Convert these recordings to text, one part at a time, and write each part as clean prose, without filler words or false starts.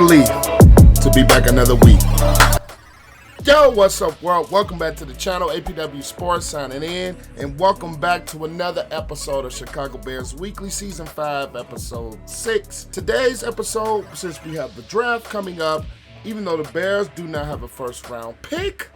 relief to be back another week. Yo, what's up, world? Welcome back to the channel. APWSPORTS signing in, and welcome back to another episode of Chicago Bears Weekly, Season 5, Episode 6. Today's episode, since we have the draft coming up, even though the Bears do not have a first-round pick,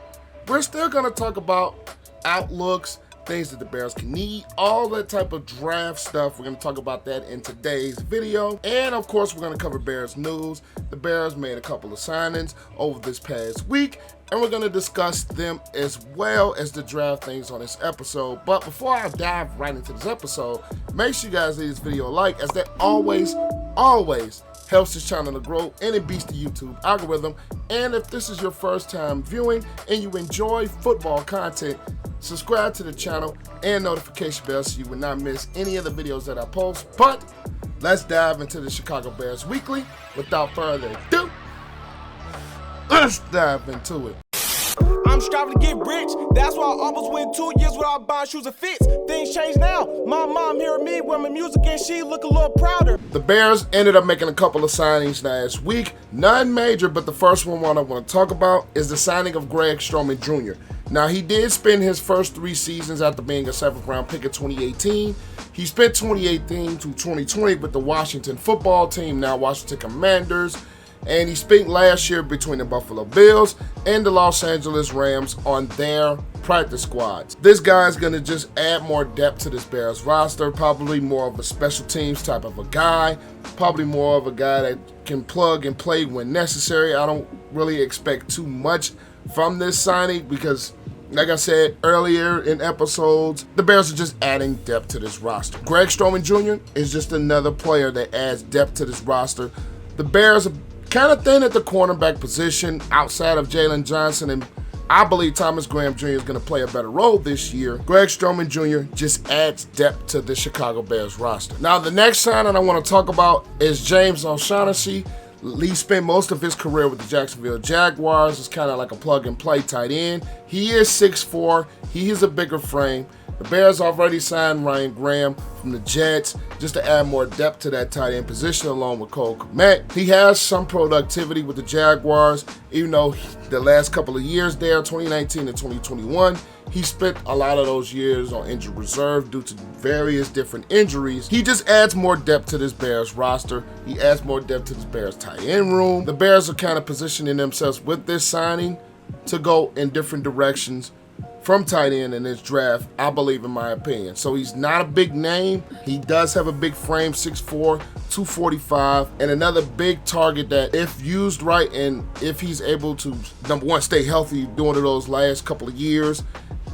we're still going to talk about outlooks, things that the Bears can need, all that type of draft stuff. We're going to talk about that in today's video. And of course, we're going to cover Bears news. The Bears made a couple of signings over this past week, and we're going to discuss them as well as the draft things on this episode. But before I dive right into this episode, make sure you guys leave this video a like, as that always helps this channel to grow, and it beats the YouTube algorithm. And if this is your first time viewing and you enjoy football content, subscribe to the channel and notification bell so you will not miss any of the videos that I post. But let's dive into the Chicago Bears Weekly. Without further ado, let's dive into it. I'm striving to get rich. That's why I almost went 2 years without buying shoes and fits. Things change now. My mom hearing me wear my music and she look a little prouder. The Bears ended up making a couple of signings last week. None major, but the first one I want to talk about is the signing of Greg Stroman Jr. Now, he did spend his first 3 seasons after being a 7th round pick in 2018. He spent 2018 to 2020 with the Washington football team, now Washington Commanders. And he spent last year between the Buffalo Bills and the Los Angeles Rams on their practice squads. This guy is going to just add more depth to this Bears roster, probably more of a special teams type of a guy, probably more of a guy that can plug and play when necessary. I don't really expect too much from this signing because, like I said earlier in episodes, the Bears are just adding depth to this roster. Greg Stroman Jr. is just another player that adds depth to this roster. The Bears are kind of thin at the cornerback position outside of Jalen Johnson, and I believe Thomas Graham Jr. is going to play a better role this year. Greg Stroman Jr. just adds depth to the Chicago Bears roster. Now, the next signing I want to talk about is James O'Shaughnessy. He spent most of his career with the Jacksonville Jaguars. It's kind of like a plug-and-play tight end. He is 6'4". He is a bigger frame. The Bears already signed Ryan Graham from the Jets just to add more depth to that tight end position along with Kmet. He has some productivity with the Jaguars, even though the last couple of years there, 2019 and 2021, he spent a lot of those years on injured reserve due to various different injuries. He just adds more depth to this Bears roster. He adds more depth to this Bears tight end room. The Bears are kind of positioning themselves with this signing to go in different directions from tight end in this draft, I believe, in my opinion. So he's not a big name. He does have a big frame, 6'4", 245, and another big target that, if used right and if he's able to, number one, stay healthy during those last couple of years,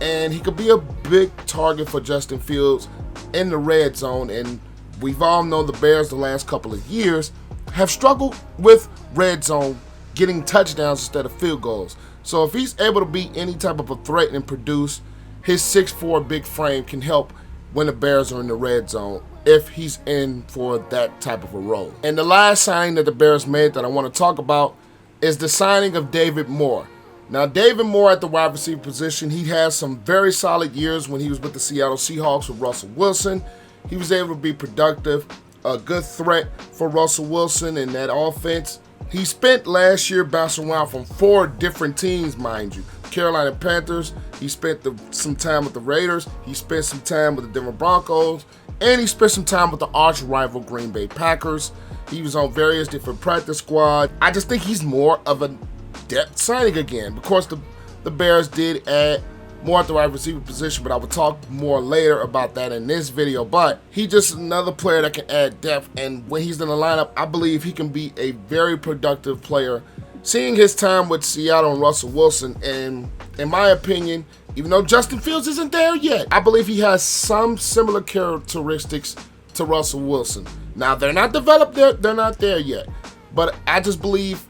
and he could be a big target for Justin Fields in the red zone. And we've all known the Bears the last couple of years have struggled with red zone, getting touchdowns instead of field goals. So if he's able to be any type of a threat and produce, his 6'4" big frame can help when the Bears are in the red zone if he's in for that type of a role. And the last signing that the Bears made that I want to talk about is the signing of David Moore. Now, David Moore at the wide receiver position, he has some very solid years when he was with the Seattle Seahawks with Russell Wilson. He was able to be productive, a good threat for Russell Wilson in that offense. He spent last year bouncing around from 4 different teams, mind you. Carolina Panthers, he spent some time with the Raiders, he spent some time with the Denver Broncos, and he spent some time with the arch rival Green Bay Packers. He was on various different practice squads. I just think he's more of a depth signing again. Of course, the Bears did add more at the wide receiver position, but I will talk more later about that in this video. But he's just another player that can add depth, and when he's in the lineup, I believe he can be a very productive player. Seeing his time with Seattle and Russell Wilson, and in my opinion, even though Justin Fields isn't there yet, I believe he has some similar characteristics to Russell Wilson. Now, they're not developed there, they're not there yet, but I just believe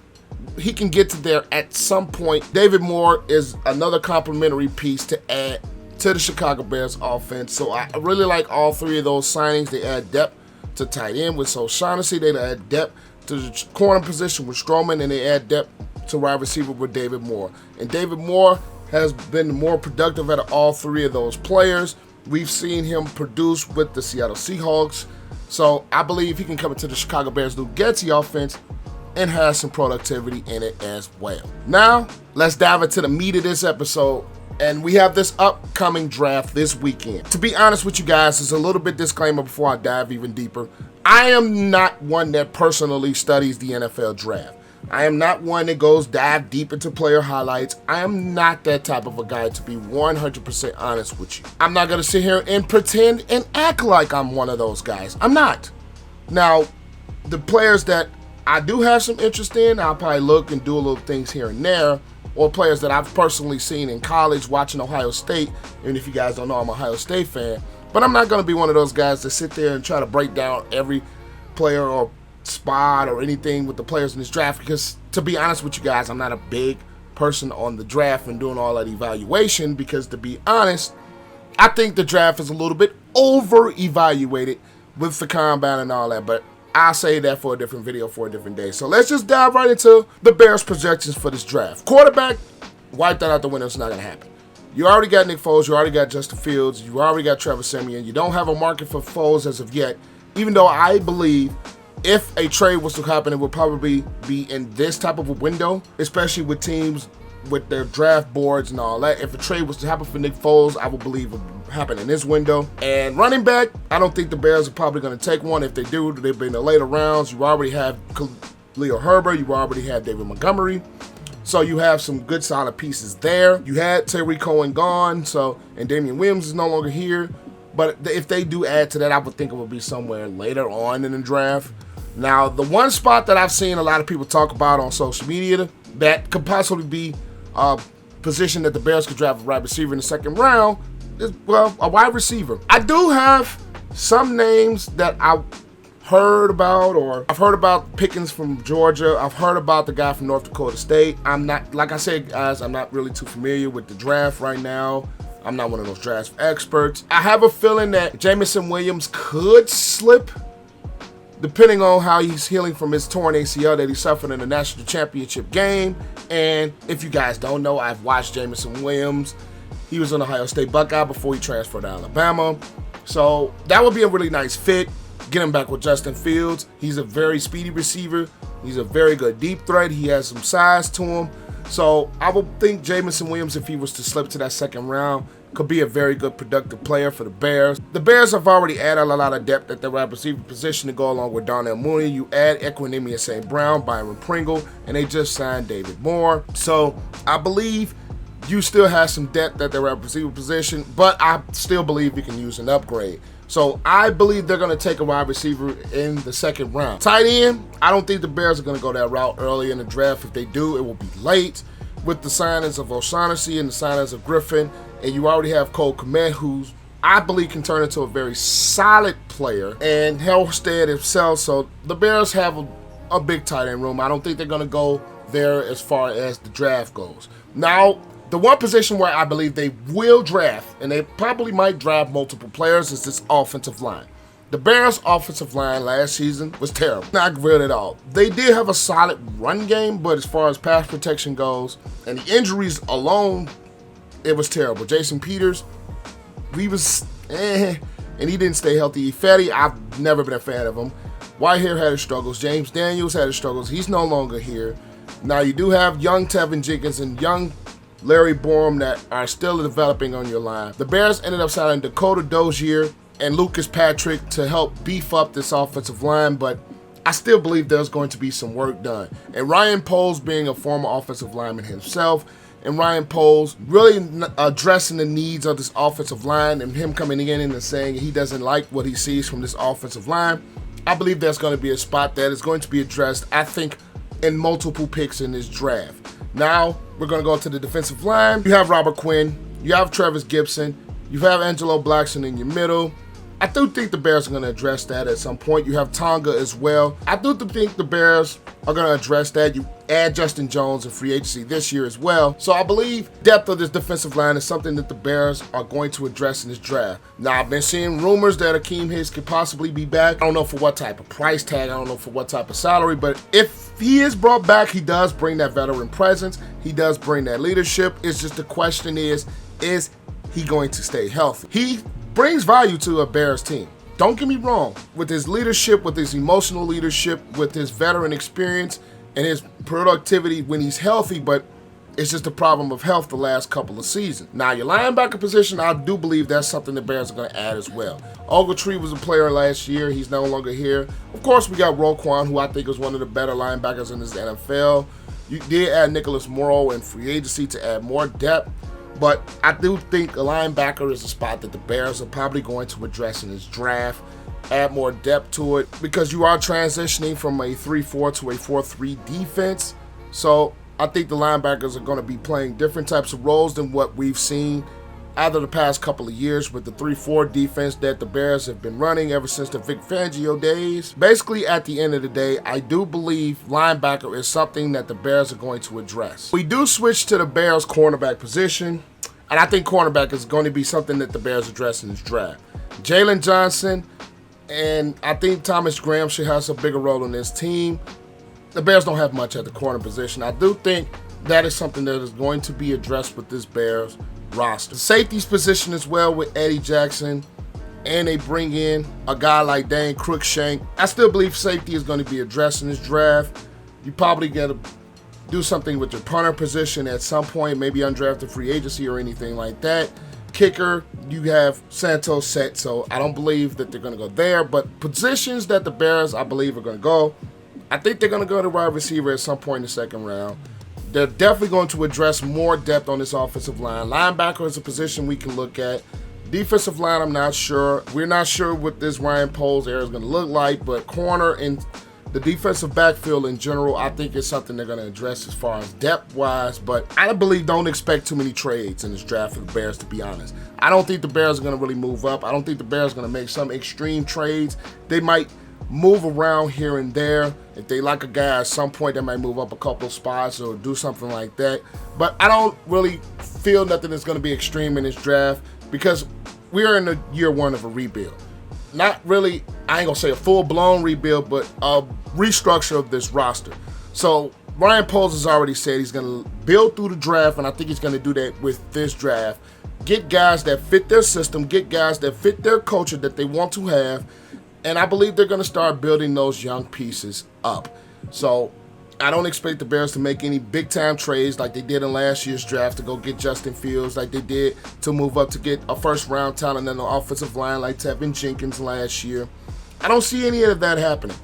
he can get to there at some point. David Moore is another complementary piece to add to the Chicago Bears offense. So I really like all 3 of those signings. They add depth to tight end with O'Shaughnessy. They add depth to the corner position with Stroman, and they add depth to wide receiver with David Moore. And David Moore has been more productive out of all 3 of those players. We've seen him produce with the Seattle Seahawks. So I believe he can come into the Chicago Bears Luke Getsy offense and has some productivity in it as well. Now, let's dive into the meat of this episode. And we have this upcoming draft this weekend. To be honest with you guys, there's a little bit disclaimer before I dive even deeper. I am not one that personally studies the NFL draft. I am not one that goes dive deep into player highlights. I am not that type of a guy, to be 100% honest with you. I'm not going to sit here and pretend and act like I'm one of those guys. I'm not. Now, the players that I do have some interest in, I'll probably look and do a little things here and there, or players that I've personally seen in college watching Ohio State. And if you guys don't know, I'm an Ohio State fan. But I'm not going to be one of those guys that sit there and try to break down every player or spot or anything with the players in this draft, because to be honest with you guys, I'm not a big person on the draft and doing all that evaluation, because to be honest, I think the draft is a little bit over-evaluated with the combine and all that, but I'll say that for a different video for a different day. So let's just dive right into the Bears' projections for this draft. Quarterback, wipe that out the window. It's not going to happen. You already got Nick Foles. You already got Justin Fields. You already got Trevor Siemian. You don't have a market for Foles as of yet, even though I believe if a trade was to happen, it would probably be in this type of a window, especially with teams with their draft boards and all that. If a trade was to happen for Nick Foles, I would believe it would happen in this window. And running back, I don't think the Bears are probably going to take one. If they do, they'll be in the later rounds. You already have Leo Herbert. You already have David Montgomery. So you have some good solid pieces there. You had Terry Cohen gone, and Damian Williams is no longer here. But if they do add to that, I would think it would be somewhere later on in the draft. Now, the one spot that I've seen a lot of people talk about on social media that could possibly be a position that the Bears could draft a wide receiver in the second round is, well, a wide receiver. I do have some names that I've heard about, or I've heard about Pickens from Georgia. I've heard about the guy from North Dakota State. I'm not, like I said, guys, I'm not really too familiar with the draft right now. I'm not one of those draft experts. I have a feeling that Jameson Williams could slip, depending on how he's healing from his torn ACL that he suffered in the national championship game. And if you guys don't know, I've watched Jameson Williams. He was an Ohio State Buckeye before he transferred to Alabama. So that would be a really nice fit. Get him back with Justin Fields. He's a very speedy receiver. He's a very good deep threat. He has some size to him. So I would think Jameson Williams, if he was to slip to that second round, could be a very good productive player for the Bears. The Bears have already added a lot of depth at the wide receiver position to go along with Darnell Mooney. You add Equinemius St. Brown, Byron Pringle, and they just signed David Moore. So I believe you still have some depth at the wide receiver position, but I still believe you can use an upgrade. So I believe they're going to take a wide receiver in the second round. Tight end, I don't think the Bears are going to go that route early in the draft. If they do, it will be late. With the signings of O'Shaughnessy and the signings of Griffin, and you already have Cole Kmet, who I believe can turn into a very solid player, and Hellstead himself. So the Bears have a big tight end room. I don't think they're going to go there as far as the draft goes. Now, the one position where I believe they will draft, and they probably might draft multiple players, is this offensive line. The Bears' offensive line last season was terrible. Not good at all. They did have a solid run game, but as far as pass protection goes, and the injuries alone, it was terrible. Jason Peters, he was and he didn't stay healthy. Fetty, I've never been a fan of him. Whitehair had his struggles. James Daniels had his struggles. He's no longer here. Now you do have young Tevin Jenkins and young Larry Borum that are still developing on your line. The Bears ended up signing Dakota Dozier and Lucas Patrick to help beef up this offensive line, but I still believe there's going to be some work done. And Ryan Poles, being a former offensive lineman himself, and Ryan Poles really addressing the needs of this offensive line, and him coming in and saying he doesn't like what he sees from this offensive line, I believe there's going to be a spot that is going to be addressed, I think, in multiple picks in this draft. Now, we're going to go to the defensive line. You have Robert Quinn. You have Travis Gibson. You have Angelo Blackson in your middle. I do think the Bears are going to address that at some point. You have Tonga as well. I do think the Bears are going to address that. You add Justin Jones in free agency this year as well. So I believe depth of this defensive line is something that the Bears are going to address in this draft. Now, I've been seeing rumors that Akeem Hicks could possibly be back. I don't know for what type of price tag. I don't know for what type of salary. But if he is brought back, he does bring that veteran presence. He does bring that leadership. It's just the question is he going to stay healthy? He brings value to a Bears team. Don't get me wrong. With his leadership, with his emotional leadership, with his veteran experience, and his productivity when he's healthy, but it's just a problem of health the last couple of seasons. Now, your linebacker position, I do believe that's something the Bears are going to add as well. Ogletree was a player last year. He's no longer here. Of course, we got Roquan, who I think is one of the better linebackers in this NFL. You did add Nicholas Morrow in free agency to add more depth, but I do think a linebacker is a spot that the Bears are probably going to address in this draft, add more depth to it, because you are transitioning from a 3-4 to a 4-3 defense. So I think the linebackers are going to be playing different types of roles than what we've seen out of the past couple of years with the 3-4 defense that the Bears have been running ever since the Vic Fangio days. Basically, at the end of the day, I do believe linebacker is something that the Bears are going to address. We do switch to the Bears cornerback position, and I think cornerback is going to be something that the Bears address in this draft. Jalen Johnson, and I think Thomas Graham should have a bigger role in this team. The Bears don't have much at the corner position. I do think that is something that is going to be addressed with this Bears roster. The safeties position as well with Eddie Jackson, and they bring in a guy like Dane Cruikshank. I still believe safety is going to be addressed in this draft. You probably got to do something with your punter position at some point, maybe undrafted free agency or anything like that. Kicker, you have Santos set, so I don't believe that they're going to go there. But positions that the Bears, I believe, are going to go, I think they're going to go to wide receiver at some point in the second round. They're definitely going to address more depth on this offensive line. Linebacker is a position we can look at. Defensive line, I'm not sure. We're not sure what this Ryan Poles era is going to look like, but corner and the defensive backfield in general, I think it's something they're going to address as far as depth-wise, but I don't expect too many trades in this draft for the Bears, to be honest. I don't think the Bears are going to really move up. I don't think the Bears are going to make some extreme trades. They might move around here and there. If they like a guy at some point, they might move up a couple spots or do something like that. But I don't really feel nothing is going to be extreme in this draft because we're in the year one of a rebuild. Not really, I ain't going to say a full-blown rebuild, but a restructure of this roster. So Ryan Poles has already said he's going to build through the draft, and I think he's going to do that with this draft. Get guys that fit their system, get guys that fit their culture that they want to have, and I believe they're going to start building those young pieces up. So I don't expect the Bears to make any big-time trades like they did in last year's draft to go get Justin Fields, like they did to move up to get a first-round talent on the offensive line like Tevin Jenkins last year. I don't see any of that happening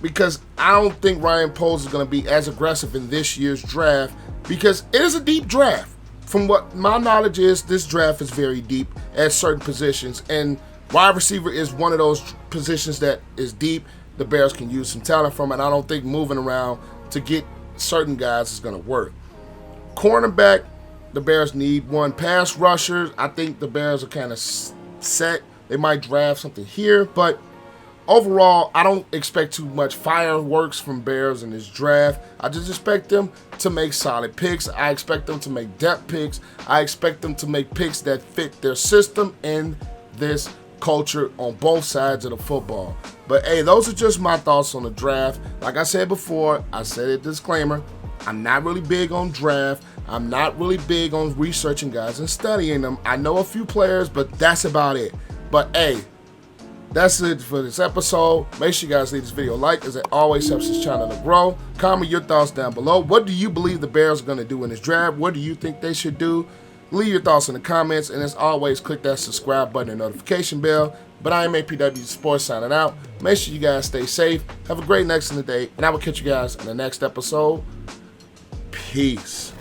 because I don't think Ryan Poles is going to be as aggressive in this year's draft because it is a deep draft. From what my knowledge is, this draft is very deep at certain positions, and wide receiver is one of those positions that is deep. The Bears can use some talent from it. I don't think moving around to get certain guys is going to work. Cornerback, the Bears need one. Pass rushers, I think the Bears are kind of set. They might draft something here, but overall, I don't expect too much fireworks from Bears in this draft. I just expect them to make solid picks. I expect them to make depth picks. I expect them to make picks that fit their system and this culture on both sides of the football. But hey, those are just my thoughts on the draft. Like I said before, I said a disclaimer, I'm not really big on draft. I'm not really big on researching guys and studying them. I know a few players, but that's about it. But hey, that's it for this episode. Make sure you guys leave this video a like, as it always helps this channel to grow. Comment your thoughts down below. What do you believe the Bears are going to do in this draft? What do you think they should do? Leave your thoughts in the comments, and as always, click that subscribe button and notification bell. But I am APWSPORTS signing out. Make sure you guys stay safe. Have a great next in the day, and I will catch you guys in the next episode. Peace.